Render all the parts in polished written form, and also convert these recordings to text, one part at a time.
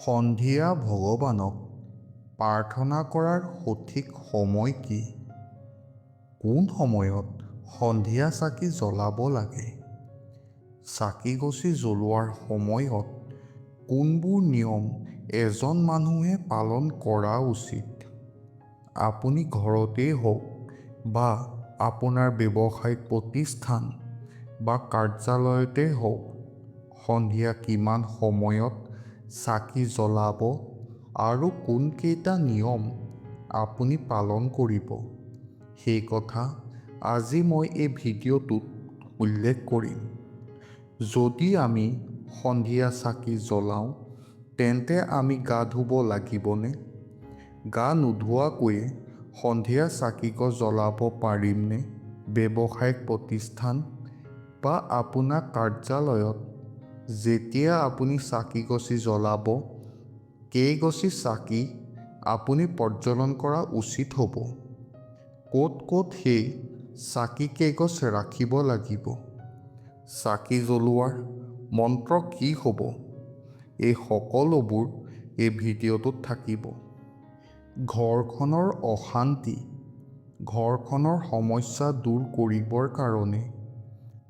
সন্ধিয়া ভগৱানক প্ৰাৰ্থনা কৰাৰ সঠিক সময় কি? কোন সময়ত সন্ধিয়া চাকি জ্বলাব লাগে? চাকি গছি জ্বলোৱাৰ সময়ত কোনবোৰ নিয়ম এজন মানুহে পালন কৰা উচিত? আপুনি ঘৰতেই হওক বা আপোনাৰ ব্যৱসায়িক প্ৰতিষ্ঠান বা কাৰ্যালয়তে হওক, সন্ধিয়া কিমান সময়ত চাকি জ্বলাব আৰু কোনকেইটা নিয়ম আপুনি পালন কৰিব, সেই কথা আজি মই এই ভিডিঅ'টোত উল্লেখ কৰিম। যদি আমি সন্ধিয়া চাকি জ্বলাওঁ, তেন্তে আমি গা ধুব লাগিবনে? গা নোধোৱাকৈয়ে সন্ধিয়া চাকি জ্বলাব পাৰিমনে? ব্যৱসায়িক প্ৰতিষ্ঠান বা আপোনাৰ কাৰ্যালয়ত যেতিয়া আপুনি চাকি গছি জ্বলাব, কেইগছি চাকি আপুনি প্ৰজ্বলন কৰা উচিত হ'ব? ক'ত ক'ত সেই চাকি কেইগছ ৰাখিব লাগিব? চাকি জ্বলোৱাৰ মন্ত্ৰ কি হ'ব? এই সকলোবোৰ এই ভিডিঅ'টোত থাকিব। ঘৰখনৰ অশান্তি, ঘৰখনৰ সমস্যা দূৰ কৰিবৰ কাৰণে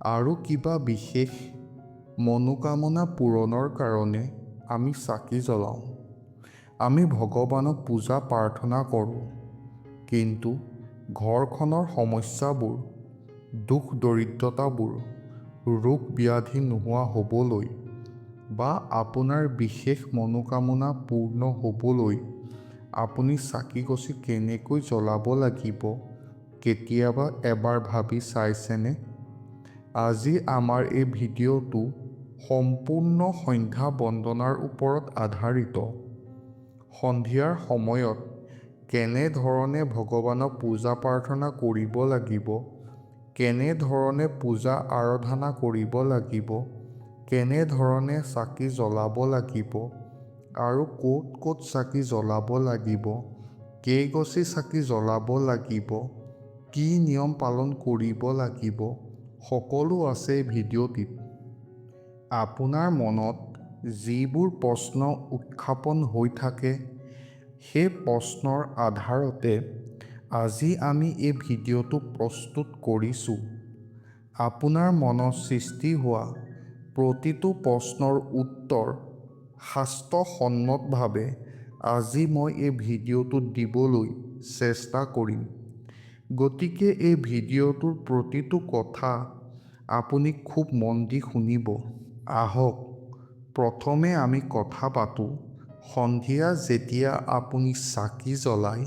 আৰু কিবা বিশেষ মনোকামনা পূৰণৰ কাৰণে আমি চাকি জ্বলাওঁ। আমি ভগৱানক পূজা প্ৰাৰ্থনা কৰোঁ, কিন্তু ঘৰখনৰ সমস্যাবোৰ, দুখ দৰিদ্ৰতাবোৰ, ৰোগ ব্যাধি নোহোৱা হ'বলৈ বা আপোনাৰ বিশেষ মনোকামনা পূৰ্ণ হ'বলৈ আপুনি চাকি গছি কেনেকৈ জ্বলাব লাগিব, কেতিয়াবা এবাৰ ভাবি চাইছেনে? আজি আমাৰ এই ভিডিঅ'টো সম্পূৰ্ণ সন্ধ্যা বন্দনাৰ ওপৰত আধাৰিত। সন্ধিয়াৰ সময়ত কেনেধৰণে ভগৱানক পূজা প্ৰাৰ্থনা কৰিব লাগিব, কেনেধৰণে পূজা আৰাধনা কৰিব লাগিব, কেনেধৰণে চাকি জ্বলাব লাগিব আৰু ক'ত ক'ত চাকি জ্বলাব লাগিব, কেইগছি চাকি জ্বলাব লাগিব, কি নিয়ম পালন কৰিব লাগিব, সকলো আছে এই ভিডিঅ'টিত। আপোনাৰ মনত যিবোৰ প্ৰশ্ন উত্থাপন হৈ থাকে, সেই প্ৰশ্নৰ আধাৰতে আজি আমি এই ভিডিঅ'টো প্ৰস্তুত কৰিছোঁ। আপোনাৰ মনত সৃষ্টি হোৱা প্ৰতিটো প্ৰশ্নৰ উত্তৰ শাস্ত্ৰসন্মতভাৱে আজি মই এই ভিডিঅ'টোত দিবলৈ চেষ্টা কৰিম। গতিকে এই ভিডিঅ'টোৰ প্ৰতিটো কথা আপুনি খুব মন দি শুনিব। আহক প্ৰথমে আমি কথা পাতোঁ সন্ধিয়া যেতিয়া আপুনি চাকি জ্বলায়,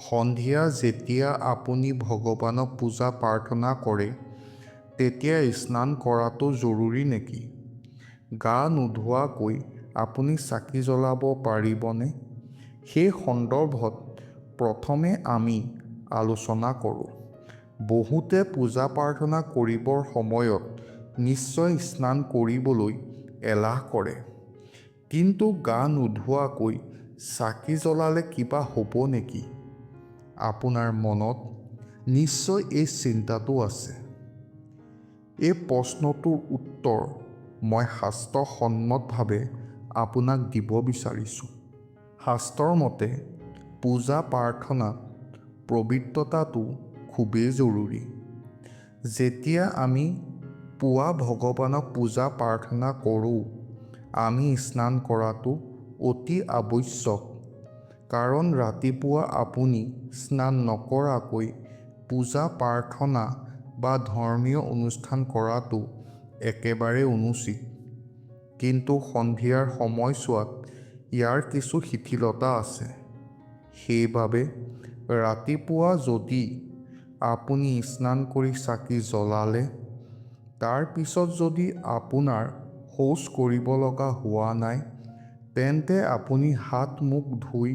সন্ধিয়া যেতিয়া আপুনি ভগৱানক পূজা প্ৰাৰ্থনা কৰে, তেতিয়া স্নান কৰাটো জৰুৰী নেকি? গা নোধোৱাকৈ আপুনি চাকি জ্বলাব পাৰিবনে? সেই সন্দৰ্ভত প্ৰথমে আমি আলোচনা কৰোঁ। বহুতে পূজা প্ৰাৰ্থনা কৰিবৰ সময়ত নিশ্চয় স্নান কৰিবলৈ এলাহ কৰে, কিন্তু গা নোধোৱাকৈ চাকি জ্বলালে কিবা হ'ব নেকি? আপোনাৰ মনত নিশ্চয় এই চিন্তাটো আছে। এই প্ৰশ্নটোৰ উত্তৰ মই শাস্ত্ৰসন্মতভাৱে আপোনাক দিব বিচাৰিছোঁ। শাস্ত্ৰৰ মতে পূজা প্ৰাৰ্থনাত পবিত্ৰতাটো খুবেই জৰুৰী। যেতিয়া আমি পুৱা ভগৱানক পূজা প্ৰাৰ্থনা কৰোঁ, আমি স্নান কৰাটো অতি আৱশ্যক, কাৰণ ৰাতিপুৱা আপুনি স্নান নকৰাকৈ পূজা প্ৰাৰ্থনা বা ধৰ্মীয় অনুষ্ঠান কৰাটো একেবাৰে অনুচিত। কিন্তু সন্ধিয়াৰ সময়ছোৱাত ইয়াৰ কিছু শিথিলতা আছে। সেইবাবে ৰাতিপুৱা যদি আপুনি স্নান কৰি চাকি জ্বলালে, তাৰ পিছত যদি আপোনাৰ শৌচ কৰিব লগা হোৱা নাই, তেন্তে আপুনি হাত মুখ ধুই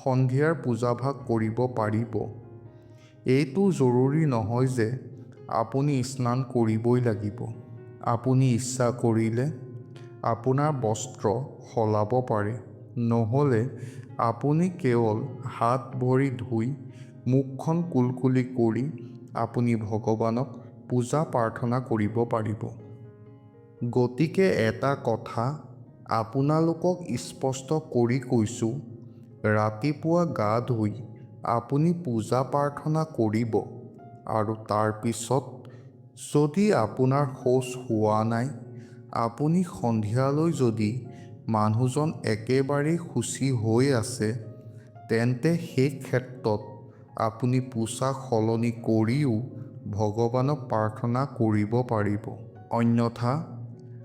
সন্ধিয়াৰ পূজাভাগ কৰিব পাৰিব। এইটো জৰুৰী নহয় যে আপুনি স্নান কৰিবই লাগিব। আপুনি ইচ্ছা কৰিলে আপোনাৰ বস্ত্ৰ সলাব পাৰে, নহ'লে আপুনি কেৱল হাত ভৰি ধুই মুখখন কুলকুলি কৰি আপুনি ভগৱানক পূজা প্ৰাৰ্থনা কৰিব পাৰিব। গতিকে এটা কথা আপোনালোকক স্পষ্ট কৰি কৈছোঁ, ৰাতিপুৱা গা ধুই আপুনি পূজা প্ৰাৰ্থনা কৰিব আৰু তাৰ পিছত যদি আপোনাৰ শৌচ হোৱা নাই, আপুনি সন্ধিয়ালৈ যদি মানুহজন একেবাৰেই শুচি হৈ আছে, তেন্তে সেই ক্ষেত্ৰত আপুনি পোছাক সলনি কৰিও ভগৱানক প্ৰাৰ্থনা কৰিব পাৰিব। অন্যথা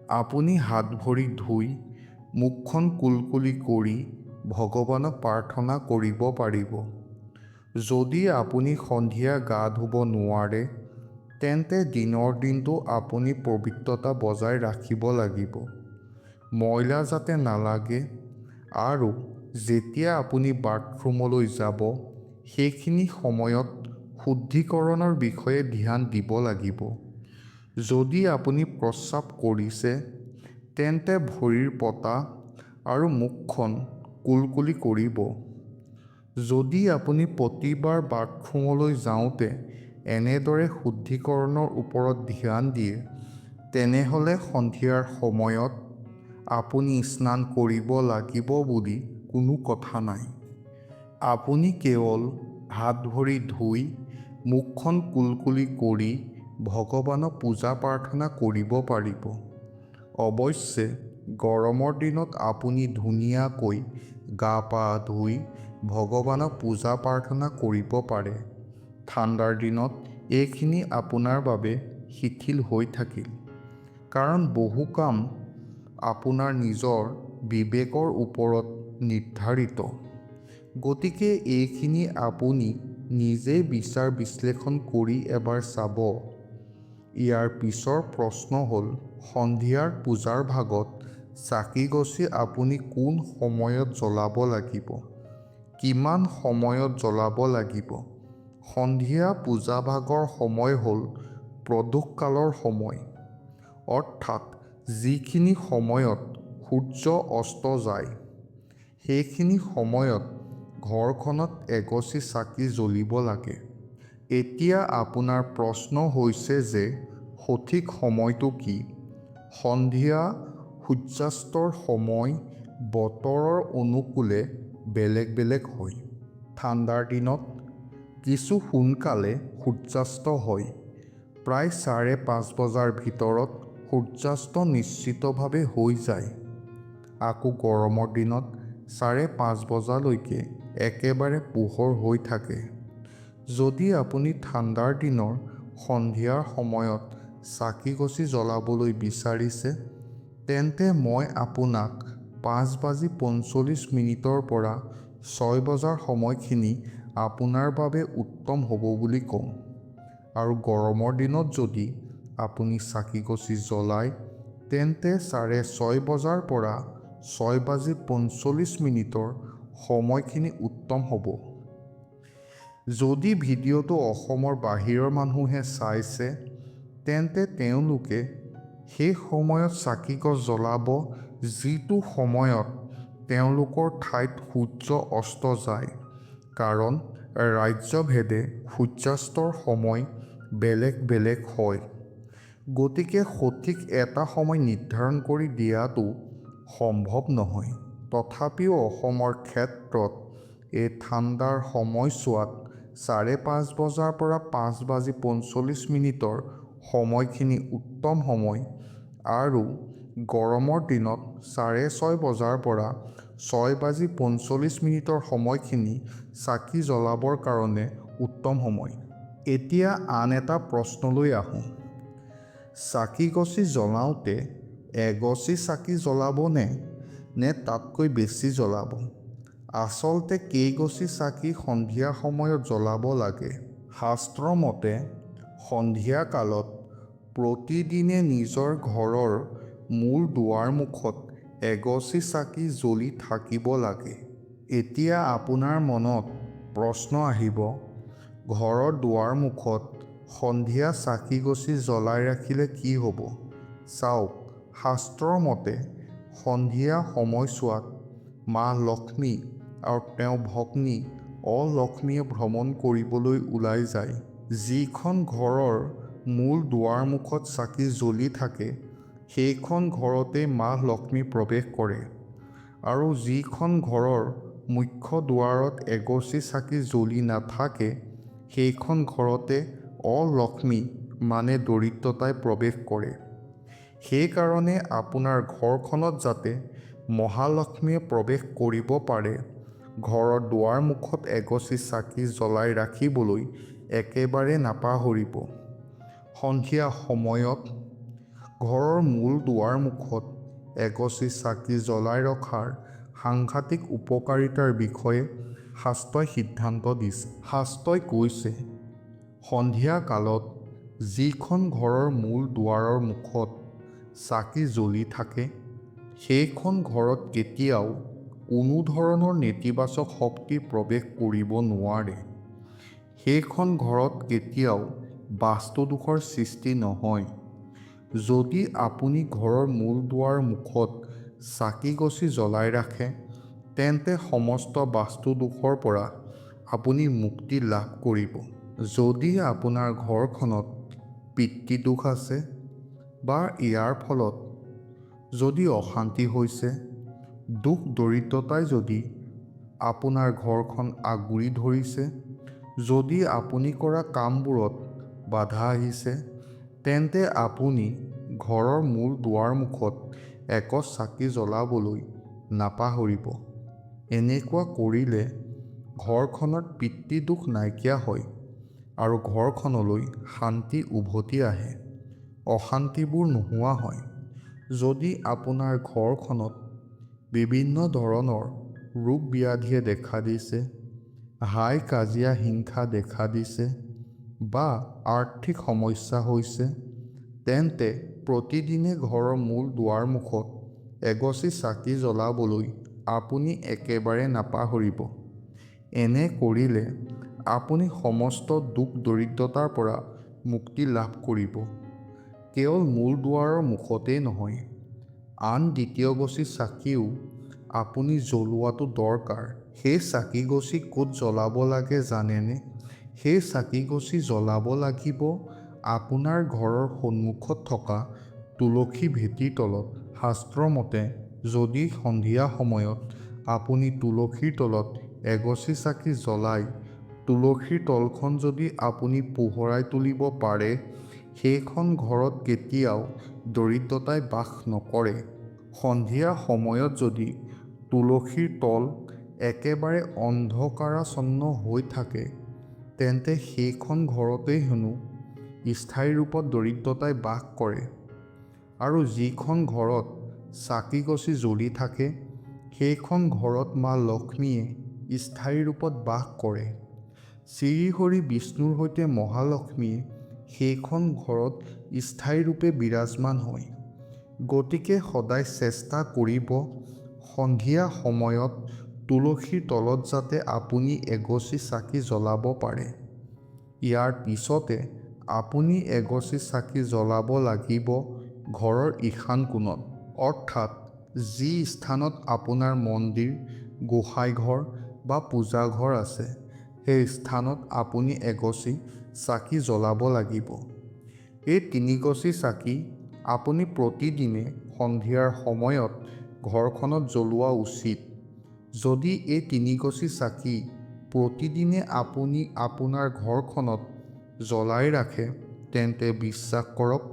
আপুনি হাত ভৰি ধুই মুখখন কুলকুলি কৰি ভগৱানক প্ৰাৰ্থনা কৰিব পাৰিব। যদি আপুনি সন্ধিয়া গা ধুব নোৱাৰে, তেন্তে দিনৰ দিনটো আপুনি পবিত্ৰতা বজাই ৰাখিব লাগিব। ময়লা যাতে নালাগে আৰু যেতিয়া আপুনি বাথৰুমলৈ যাব, সেইখিনি সময়ত শুদ্ধিকৰণৰ বিষয়ে ধ্যান দিব লাগিব। যদি আপুনি প্ৰস্ৰাৱ কৰিছে, তেন্তে ভৰিৰ পতা আৰু মুখখন কুলকুলি কৰিব। যদি আপুনি প্ৰতিবাৰ বাথৰুমলৈ যাওঁতে এনেদৰে শুদ্ধিকৰণৰ ওপৰত ধ্যান দিয়ে, তেনেহ'লে সন্ধিয়াৰ সময়ত আপুনি স্নান কৰিব লাগিব বুলি কোনো কথা নাই। আপুনি কেৱল হাত ভৰি ধুই মুখখন কুলকুলি কৰি ভগৱানক পূজা প্ৰাৰ্থনা কৰিব পাৰিব। অৱশ্যে গৰমৰ দিনত আপুনি ধুনীয়াকৈ গা পা ধুই ভগৱানক পূজা প্ৰাৰ্থনা কৰিব পাৰে। ঠাণ্ডাৰ দিনত এইখিনি আপোনাৰ বাবে শিথিল হৈ থাকিল, কাৰণ বহু কাম আপোনাৰ নিজৰ বিবেকৰ ওপৰত নিৰ্ধাৰিত। গতিকে এইখিনি আপুনি নিজেই বিচাৰ বিশ্লেষণ কৰি এবাৰ চাব। ইয়াৰ পিছৰ প্ৰশ্ন হ'ল, সন্ধিয়াৰ পূজাৰ ভাগত চাকি-গছি আপুনি কোন সময়ত জ্বলাব লাগিব? কিমান সময়ত জ্বলাব লাগিব? সন্ধিয়া পূজা ভাগৰ সময় হ'ল প্ৰদোষকালৰ সময়, অৰ্থাৎ যিখিনি সময়ত সূৰ্য অস্ত যায়। সেইখিনি সময়ত ঘৰখনত এগছি চাকি জ্বলিব লাগে। এতিয়া আপোনাৰ প্ৰশ্ন হৈছে যে সঠিক সময়টো কি? সন্ধিয়া সূৰ্যাস্তৰ সময় বতৰৰ অনুকূলে বেলেগ বেলেগ হয়। ঠাণ্ডাৰ দিনত কিছু সোনকালে সূৰ্যাস্ত হয়। প্ৰায় 5:30 বজাৰ ভিতৰত সূৰ্যাস্ত নিশ্চিতভাৱে হৈ যায়। আকৌ গৰমৰ দিনত 5:30 বজালৈকে একেবাৰে পোহৰ হৈ থাকে। যদি আপুনি ঠাণ্ডাৰ দিনৰ সন্ধিয়াৰ সময়ত চাকি-গছি জ্বলাবলৈ বিচাৰিছে, তেন্তে মই আপোনাক 5:45 পৰা 6 বজাৰ সময়খিনি আপোনাৰ বাবে উত্তম হ'ব বুলি কম। আৰু গৰমৰ দিনত যদি আপুনি চাকি-গছি জ্বলায়, তেন্তে 6:30 বজাৰ পৰা 6:45 সময়খিনি উত্তম হ'ব। যদি ভিডিঅ'টো অসমৰ বাহিৰৰ মানুহে চাইছে, তেন্তে তেওঁলোকে সেই সময়ত চাকি-গছ জ্বলাব যিটো সময়ত তেওঁলোকৰ ঠাইত সূৰ্য অস্ত যায়, কাৰণ ৰাজ্যভেদে সূৰ্যাস্তৰ সময় বেলেগ বেলেগ হয়। গতিকে সঠিক এটা সময় নিৰ্ধাৰণ কৰি দিয়াটো সম্ভৱ নহয়। তথাপিও অসমৰ ক্ষেত্ৰত এই ঠাণ্ডাৰ সময়ছোৱাত 5:30 বজাৰ পৰা 5:45 সময়খিনি উত্তম সময় আৰু গৰমৰ দিনত 6:30 বজাৰ পৰা 6:45 সময়খিনি চাকি জ্বলাবৰ কাৰণে উত্তম সময়। এতিয়া আন এটা প্ৰশ্নলৈ আহোঁ। চাকি-গছি জ্বলাওঁতে এগছি চাকি জ্বলাবনে নে তাতকৈ বেছি জ্বলাব? আচলতে কেইগছি চাকি সন্ধিয়া সময়ত জ্বলাব লাগে? শাস্ত্ৰ মতে সন্ধিয়া কালত প্ৰতিদিনে নিজৰ ঘৰৰ মূল দুৱাৰমুখত এগছি চাকি জ্বলি থাকিব লাগে। এতিয়া আপোনাৰ মনত প্ৰশ্ন আহিব, ঘৰৰ দুৱাৰমুখত সন্ধিয়া চাকি-গছি জ্বলাই ৰাখিলে কি হ'ব? চাওক, শাস্ত্ৰৰ মতে সন্ধিয়া সময়ছোৱাত মা লক্ষ্মী আৰু তেওঁৰ ভগ্নী অলক্ষ্মীয়ে ভ্ৰমণ কৰিবলৈ ওলাই যায়। যিখন ঘৰৰ মূল দুৱাৰমুখত চাকি জ্বলি থাকে, সেইখন ঘৰতে মা লক্ষ্মী প্ৰৱেশ কৰে। আৰু যিখন ঘৰৰ মুখ্য দুৱাৰত এগছি চাকি জ্বলি নাথাকে সেইখন ঘৰতে অলক্ষ্মী মানে দৰিদ্ৰতাই প্ৰৱেশ কৰে। সেইকাৰণে আপোনাৰ ঘৰখনত যাতে মহালক্ষ্মীয়ে প্ৰৱেশ কৰিব পাৰে, ঘৰৰ দুৱাৰমুখত এগছি চাকি জ্বলাই ৰাখিবলৈ একেবাৰে নাপাহৰিব। সন্ধিয়া সময়ত ঘৰৰ মূল দুৱাৰমুখত এগছি চাকি জ্বলাই ৰখাৰ সাংঘাতিক উপকাৰিতাৰ বিষয়ে শাস্ত্ৰই সিদ্ধান্ত দিছে। শাস্ত্ৰই কৈছে, সন্ধিয়া কালত যিখন ঘৰৰ মূল দুৱাৰৰ মুখত চাকি জ্বলি থাকে সেইখন ঘৰত কেতিয়াও কোনো ধৰণৰ নেতিবাচক শক্তি প্ৰৱেশ কৰিব নোৱাৰে। সেইখন ঘৰত কেতিয়াও বাস্তুদোষৰ সৃষ্টি নহয়। যদি আপুনি ঘৰৰ মূল দুৱাৰ মুখত চাকি-গছি জ্বলাই ৰাখে তেন্তে সমস্ত বাস্তুদোষৰ পৰা আপুনি মুক্তি লাভ কৰিব। যদি আপোনাৰ ঘৰখনত পিতৃদোষ আছে বা ইয়াৰ ফলত যদি অশান্তি হৈছে, দুখ দৰিদ্ৰতাই যদি আপোনাৰ ঘৰখন আগুৰি ধৰিছে, যদি আপুনি কৰা কামবোৰত বাধা আহিছে, তেন্তে আপুনি ঘৰৰ মূল দুৱাৰমুখত এগছ চাকি জ্বলাবলৈ নাপাহৰিব। এনেকুৱা কৰিলে ঘৰখনত পিতৃদোষ নাইকিয়া হয় আৰু ঘৰখনলৈ শান্তি উভতি আহে, অশান্তিবোৰ নোহোৱা হয়। যদি আপোনাৰ ঘৰখনত বিভিন্ন ধৰণৰ ৰোগ ব্যাধিয়ে দেখা দিছে, হাই কাজিয়া হিংসা দেখা দিছে বা আৰ্থিক সমস্যা হৈছে, তেন্তে প্ৰতিদিনে ঘৰৰ মূল দুৱাৰমুখত এগছি চাকি জ্বলাবলৈ আপুনি একেবাৰে নাপাহৰিব। এনে কৰিলে আপুনি সমস্ত দুখ দৰিদ্ৰতাৰ পৰা মুক্তি লাভ কৰিব। কেৱল মূল দুৱাৰৰ মুখতেই নহয়, আন দ্বিতীয়গছি চাকিও আপুনি জ্বলোৱাটো দৰকাৰ। সেই চাকিগছি ক'ত জ্বলাব লাগে জানেনে? সেই চাকিগছি জ্বলাব লাগিব আপোনাৰ ঘৰৰ সন্মুখত থকা তুলসী ভেটিৰ তলত। শাস্ত্ৰমতে যদি সন্ধিয়া সময়ত আপুনি তুলসীৰ তলত এগছি চাকি জ্বলাই তুলসীৰ তলখন যদি আপুনি পোহৰাই তুলিব পাৰে, সেইখন ঘৰত কেতিয়াও দৰিদ্ৰতাই বাস নকৰে। সন্ধিয়া সময়ত যদি তুলসীৰ তল একেবাৰে অন্ধকাৰাচ্ছন্ন হৈ থাকে, তেন্তে সেইখন ঘৰতেই হেনো স্থায়ী ৰূপত দৰিদ্ৰতাই বাস কৰে। আৰু যিখন ঘৰত চাকি-গছি জ্বলি থাকে সেইখন ঘৰত মা লক্ষ্মীয়ে স্থায়ী ৰূপত বাস কৰে। শ্ৰীহৰি বিষ্ণুৰ সৈতে মহালক্ষ্মীয়ে সেইখন ঘৰত স্থায়ী ৰূপে বিৰাজমান হয়। গতিকে সদায় চেষ্টা কৰিব সন্ধিয়া সময়ত তুলসীৰ তলত যাতে আপুনি এগছি চাকি জ্বলাব পাৰে। ইয়াৰ পিছতে আপুনি এগছি চাকি জ্বলাব লাগিব ঘৰৰ ঈশান কোণত, অৰ্থাৎ যি স্থানত আপোনাৰ মন্দিৰ, গোসাঁইঘৰ বা পূজাঘৰ আছে সেই স্থানত আপুনি এগছি চাকি জ্বলাব লাগিব। এই 3 গছি চাকি আপুনি প্ৰতিদিনে সন্ধিয়াৰ সময়ত ঘৰখনত জ্বলোৱা উচিত। যদি এই 3 গছি চাকি প্ৰতিদিনে আপুনি আপোনাৰ ঘৰখনত জ্বলাই ৰাখে, তেন্তে বিশ্বাস কৰক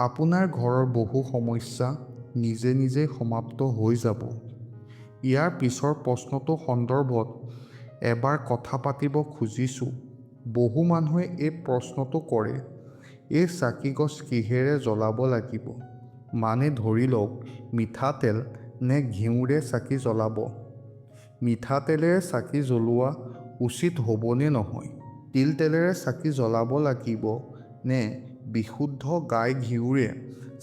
আপোনাৰ ঘৰৰ বহু সমস্যা নিজে নিজেই সমাপ্ত হৈ যাব। ইয়াৰ পিছৰ প্ৰশ্নটো সন্দৰ্ভত এবাৰ কথা পাতিব খুজিছোঁ। বহু মানুহে এই প্ৰশ্নটো কৰে, এই চাকিগছ কিহেৰে জ্বলাব লাগিব? মানে ধৰি লওক মিঠাতেল নে ঘিউৰে চাকি জ্বলাব? মিঠাতেলেৰে চাকি জ্বলোৱা উচিত হ'বনে নহয়? তিল তেলেৰে চাকি জ্বলাব লাগিব নে বিশুদ্ধ গাই ঘিউৰে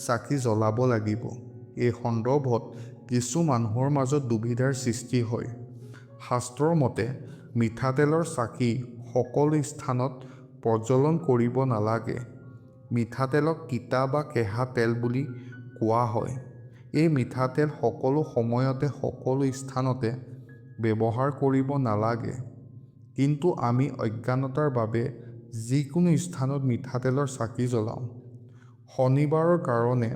চাকি জ্বলাব লাগিব? এই সন্দৰ্ভত কিছু মানুহৰ মাজত দুবিধাৰ সৃষ্টি হয়। শাস্ত্ৰৰ মতে মিঠাতেলৰ চাকি সকলো স্থানত প্ৰজ্বলন কৰিব নালাগে। মিঠাতেলক তিতা বা কেঁহা তেল বুলি কোৱা হয়। এই মিঠাতেল সকলো সময়তে সকলো স্থানতে ব্যৱহাৰ কৰিব নালাগে। কিন্তু আমি অজ্ঞানতাৰ বাবে যিকোনো স্থানত মিঠাতেলৰ চাকি জ্বলাওঁ। শনিবাৰৰ কাৰণে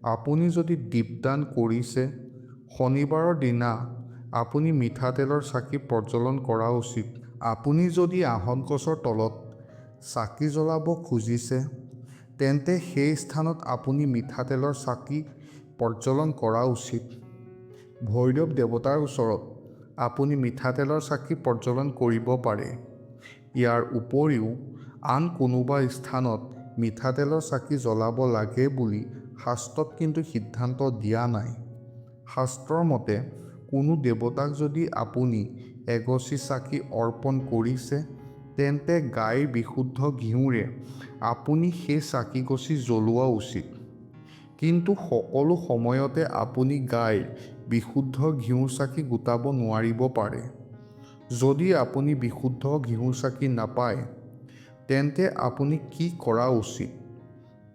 আপুনি যদি দীপদান কৰিছে, শনিবাৰৰ দিনা আপুনি মিঠাতেলৰ চাকি প্ৰজ্বলন কৰা উচিত। আপুনি যদি আহঁত গছৰ তলত চাকি জ্বলাব খুজিছে, তেন্তে সেই স্থানত আপুনি মিঠাতেলৰ চাকি প্ৰজ্বলন কৰা উচিত। ভৈৰৱ দেৱতাৰ ওচৰত আপুনি মিঠাতেলৰ চাকি প্ৰজ্বলন কৰিব পাৰে। ইয়াৰ উপৰিও আন কোনোবা স্থানত মিঠাতেলৰ চাকি জ্বলাব লাগে বুলি শাস্ত্ৰত কিন্তু সিদ্ধান্ত দিয়া নাই। শাস্ত্ৰৰ মতে কোনো দেৱতাক যদি আপুনি এগছি চাকি অৰ্পণ কৰিছে, তেন্তে গাইৰ বিশুদ্ধ ঘিউৰে আপুনি সেই চাকিগছি জ্বলোৱা উচিত। কিন্তু সকলো সময়তে আপুনি গাইৰ বিশুদ্ধ ঘিউৰ চাকি গোটাব নোৱাৰিব পাৰে। যদি আপুনি বিশুদ্ধ ঘিউৰ চাকি নাপায়, তেন্তে আপুনি কি কৰা উচিত?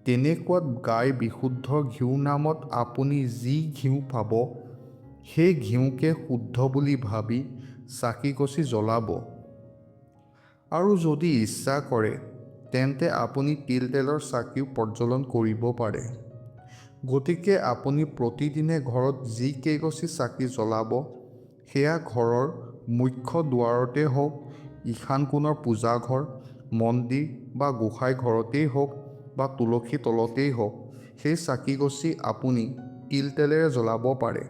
তেনেকুৱাত গাইৰ বিশুদ্ধ ঘিউৰ নামত আপুনি যি ঘিউ পাব, সেই ঘিউকে শুদ্ধ বুলি ভাবি চাকিগছি জ্বলাব। আৰু যদি ইচ্ছা কৰে, তেন্তে আপুনি তিল-তেলৰ চাকিও প্ৰজ্বলন কৰিব পাৰে। গতিকে আপুনি প্ৰতিদিনে ঘৰত যি কেইগছি চাকি জ্বলাব, সেয়া ঘৰৰ মুখ্য দুৱাৰতে হওক, ঈশান কোণৰ পূজাঘৰ, মন্দিৰ বা গোসাঁই ঘৰতেই হওক বা তুলসী তলতেই হওক, সেই চাকিগছি আপুনি তিল-তেলেৰে জ্বলাব পাৰে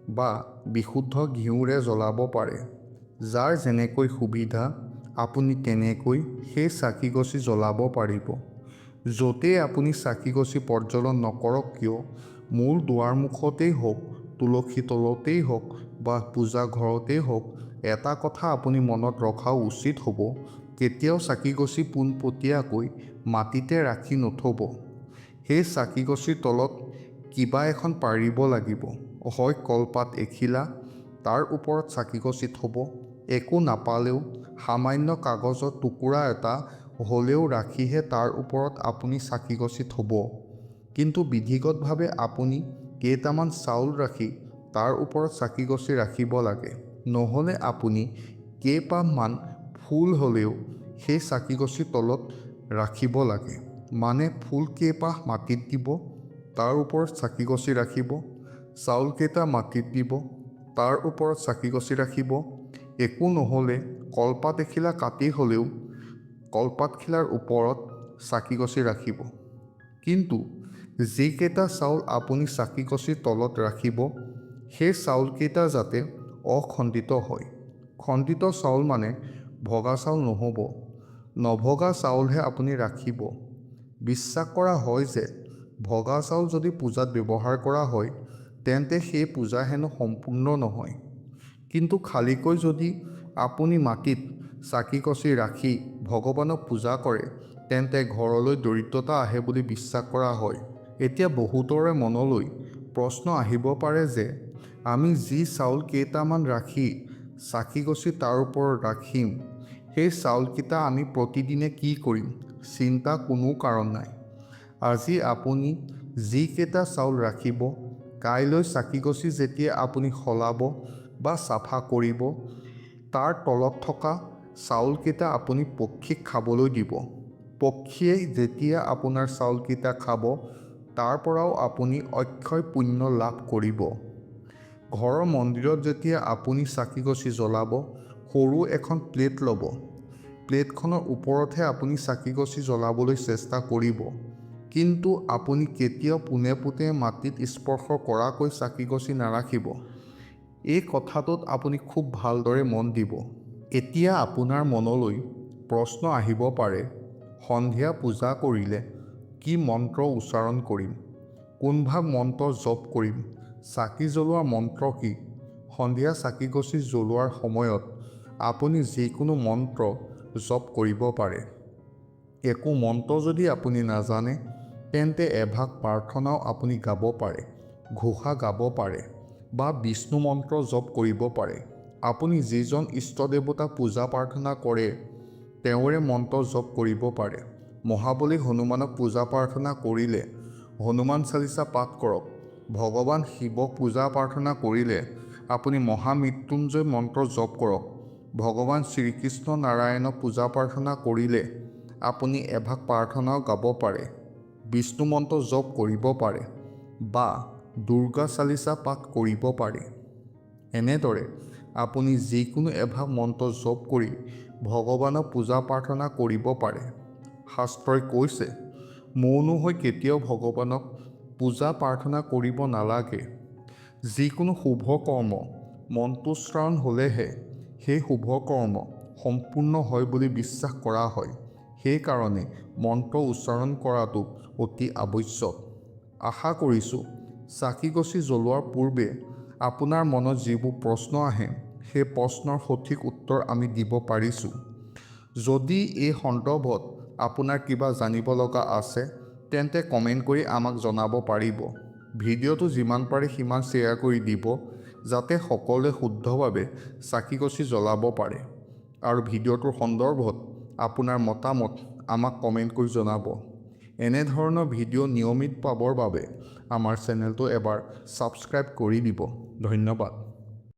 বা বিশুদ্ধ ঘিউৰে জ্বলাব পাৰে। যাৰ যেনেকৈ সুবিধা, আপুনি তেনেকৈ সেই চাকিগছি জ্বলাব পাৰিব। য'তেই আপুনি চাকিগছি প্ৰজ্বলন নকৰক কিয়, মূল দুৱাৰমুখতেই হওক, তুলসী তলতেই হওক বা পূজা ঘৰতেই হওক, এটা কথা আপুনি মনত ৰখা উচিত হ'ব, কেতিয়াও চাকিগছি পোনপটীয়াকৈ মাটিতে ৰাখি নথ'ব। সেই চাকিগছিৰ তলত কিবা এখন পাৰিব লাগিব, হয় কলপাত এখিলা, তাৰ ওপৰত চাকিগছি থ'ব। একো নাপালেও সামান্য কাগজৰ টুকুৰা এটা হ'লেও ৰাখিহে তাৰ ওপৰত আপুনি চাকিগছি থ'ব। কিন্তু বিধিগতভাৱে আপুনি কেইটামান চাউল ৰাখি তাৰ ওপৰত চাকিগছি ৰাখিব লাগে। নহ'লে আপুনি কেইপাহমান ফুল হ'লেও সেই চাকিগছিৰ তলত ৰাখিব লাগে। মানে ফুল কেইপাহ মাটিত দিব, তাৰ ওপৰত চাকিগছি ৰাখিব, চাউল কেইটা মাটিত দিব, তাৰ ওপৰত চাকিগছি ৰাখিব। একো নহ'লে কলপাত এখিলা কাটি হ'লেও কলপাতখিলাৰ ওপৰত চাকিগছি ৰাখিব। কিন্তু যিকেইটা চাউল আপুনি চাকিগছিৰ তলত ৰাখিব, সেই চাউলকেইটা যাতে অখণ্ডিত হয়। খণ্ডিত চাউল মানে ভগা চাউল নহ'ব, নভগা চাউলহে আপুনি ৰাখিব। বিশ্বাস কৰা হয় যে ভগা চাউল যদি পূজাত ব্যৱহাৰ কৰা হয়, তেন্তে সেই পূজা হেনো সম্পূৰ্ণ নহয়। কিন্তু খালীকৈ যদি আপুনি মাটিত চাকিগছি ৰাখি ভগৱানক পূজা কৰে, তেন্তে ঘৰলৈ দৰিদ্ৰতা আহে বুলি বিশ্বাস কৰা হয়। এতিয়া বহুতৰে মনলৈ প্ৰশ্ন আহিব পাৰে যে আমি যি চাউল কেইটামান ৰাখি চাকিগছি তাৰ ওপৰত ৰাখিম, সেই চাউলকেইটা আমি প্ৰতিদিনে কি কৰিম? চিন্তা কোনো কাৰণ নাই। আজি আপুনি যিকেইটা চাউল ৰাখিব, কাইলৈ চাকিগছি যেতিয়া আপুনি সলাব বা চাফা কৰিব, তাৰ তলত থকা চাউলকেইটা আপুনি পক্ষীক খাবলৈ দিব। পক্ষীয়ে যেতিয়া আপোনাৰ চাউলকেইটা খাব, তাৰ পৰাও আপুনি অক্ষয় পুণ্য লাভ কৰিব। ঘৰৰ মন্দিৰত যেতিয়া আপুনি চাকিগছি জ্বলাব, সৰু এখন প্লেট ল'ব। প্লেটখনৰ ওপৰতহে আপুনি চাকিগছি জ্বলাবলৈ চেষ্টা কৰিব। কিন্তু আপুনি কেতিয়াও পোনে পোনে মাটিত স্পৰ্শ কৰাকৈ চাকিগছি নাৰাখিব। এই কথাটোত আপুনি খুব ভালদৰে মন দিব। এতিয়া আপোনাৰ মনলৈ প্ৰশ্ন আহিব পাৰে, সন্ধিয়া পূজা কৰিলে কি মন্ত্ৰ উচ্চাৰণ কৰিম? কোনভাগ মন্ত্ৰ জপ কৰিম? চাকি জ্বলোৱাৰ মন্ত্ৰ কি? সন্ধিয়া চাকিগছি জ্বলোৱাৰ সময়ত আপুনি যিকোনো মন্ত্ৰ জপ কৰিব পাৰে। একো মন্ত্ৰ যদি আপুনি নাজানে, তেন্তে এভাগ প্ৰাৰ্থনাও আপুনি গাব পাৰে, ঘোষা গাব পাৰে বা বিষ্ণু মন্ত্ৰ জপ কৰিব পাৰে। আপুনি যিজন ইষ্ট দেৱতাক পূজা প্ৰাৰ্থনা কৰে, তেওঁৰে মন্ত্ৰ জপ কৰিব পাৰে। মহাবলী হনুমানক পূজা প্ৰাৰ্থনা কৰিলে হনুমান চালিচা পাঠ কৰক। ভগৱান শিৱক পূজা প্ৰাৰ্থনা কৰিলে আপুনি মহামৃত্যুঞ্জয় মন্ত্ৰ জপ কৰক। ভগৱান শ্ৰীকৃষ্ণ নাৰায়ণক পূজা প্ৰাৰ্থনা কৰিলে আপুনি এভাগ প্ৰাৰ্থনাও গাব পাৰে, বিষ্ণু মন্ত্ৰ জপ কৰিব পাৰে। বা দুৰ্গা চালিচা পাঠ কৰিব পাৰে। এনেদৰে আপুনি যিকোনো এভাগ মন্ত্ৰ জপ কৰি ভগৱানক পূজা প্ৰাৰ্থনা কৰিব পাৰে। শাস্ত্ৰই কৈছে, মৌন হৈ কেতিয়াও ভগৱানক পূজা প্ৰাৰ্থনা কৰিব নালাগে। যিকোনো শুভ কৰ্ম মন্ত্ৰোচ্চাৰণ হ'লেহে সেই শুভ কৰ্ম সম্পূৰ্ণ হয় বুলি বিশ্বাস কৰা হয়। সেইকাৰণে মন্ত্ৰ উচ্চাৰণ কৰাটো অতি আৱশ্যক। আশা কৰিছোঁ চাকি-গছি জ্বলোৱাৰ পূৰ্বে আপোনাৰ মনত যিবোৰ প্ৰশ্ন আহে সেই প্ৰশ্নৰ সঠিক উত্তৰ আমি দিব পাৰিছোঁ। যদি এই সন্দৰ্ভত আপোনাৰ কিবা জানিব লগা আছে তেন্তে কমেণ্ট কৰি আমাক জনাব পাৰিব। ভিডিঅ'টো যিমান পাৰে সিমান শ্বেয়াৰ কৰি দিব যাতে সকলোৱে শুদ্ধভাৱে চাকি-গছি জ্বলাব পাৰে। আৰু ভিডিঅ'টোৰ সন্দৰ্ভত আপোনাৰ মতামত আমাক কমেণ্ট কৰি জনাব। এনেধৰণৰ ভিডিঅ' নিয়মিত পাবৰ বাবে আমাৰ চেনেলটো এবাৰ ছাবস্ক্ৰাইব কৰি দিব। ধন্যবাদ।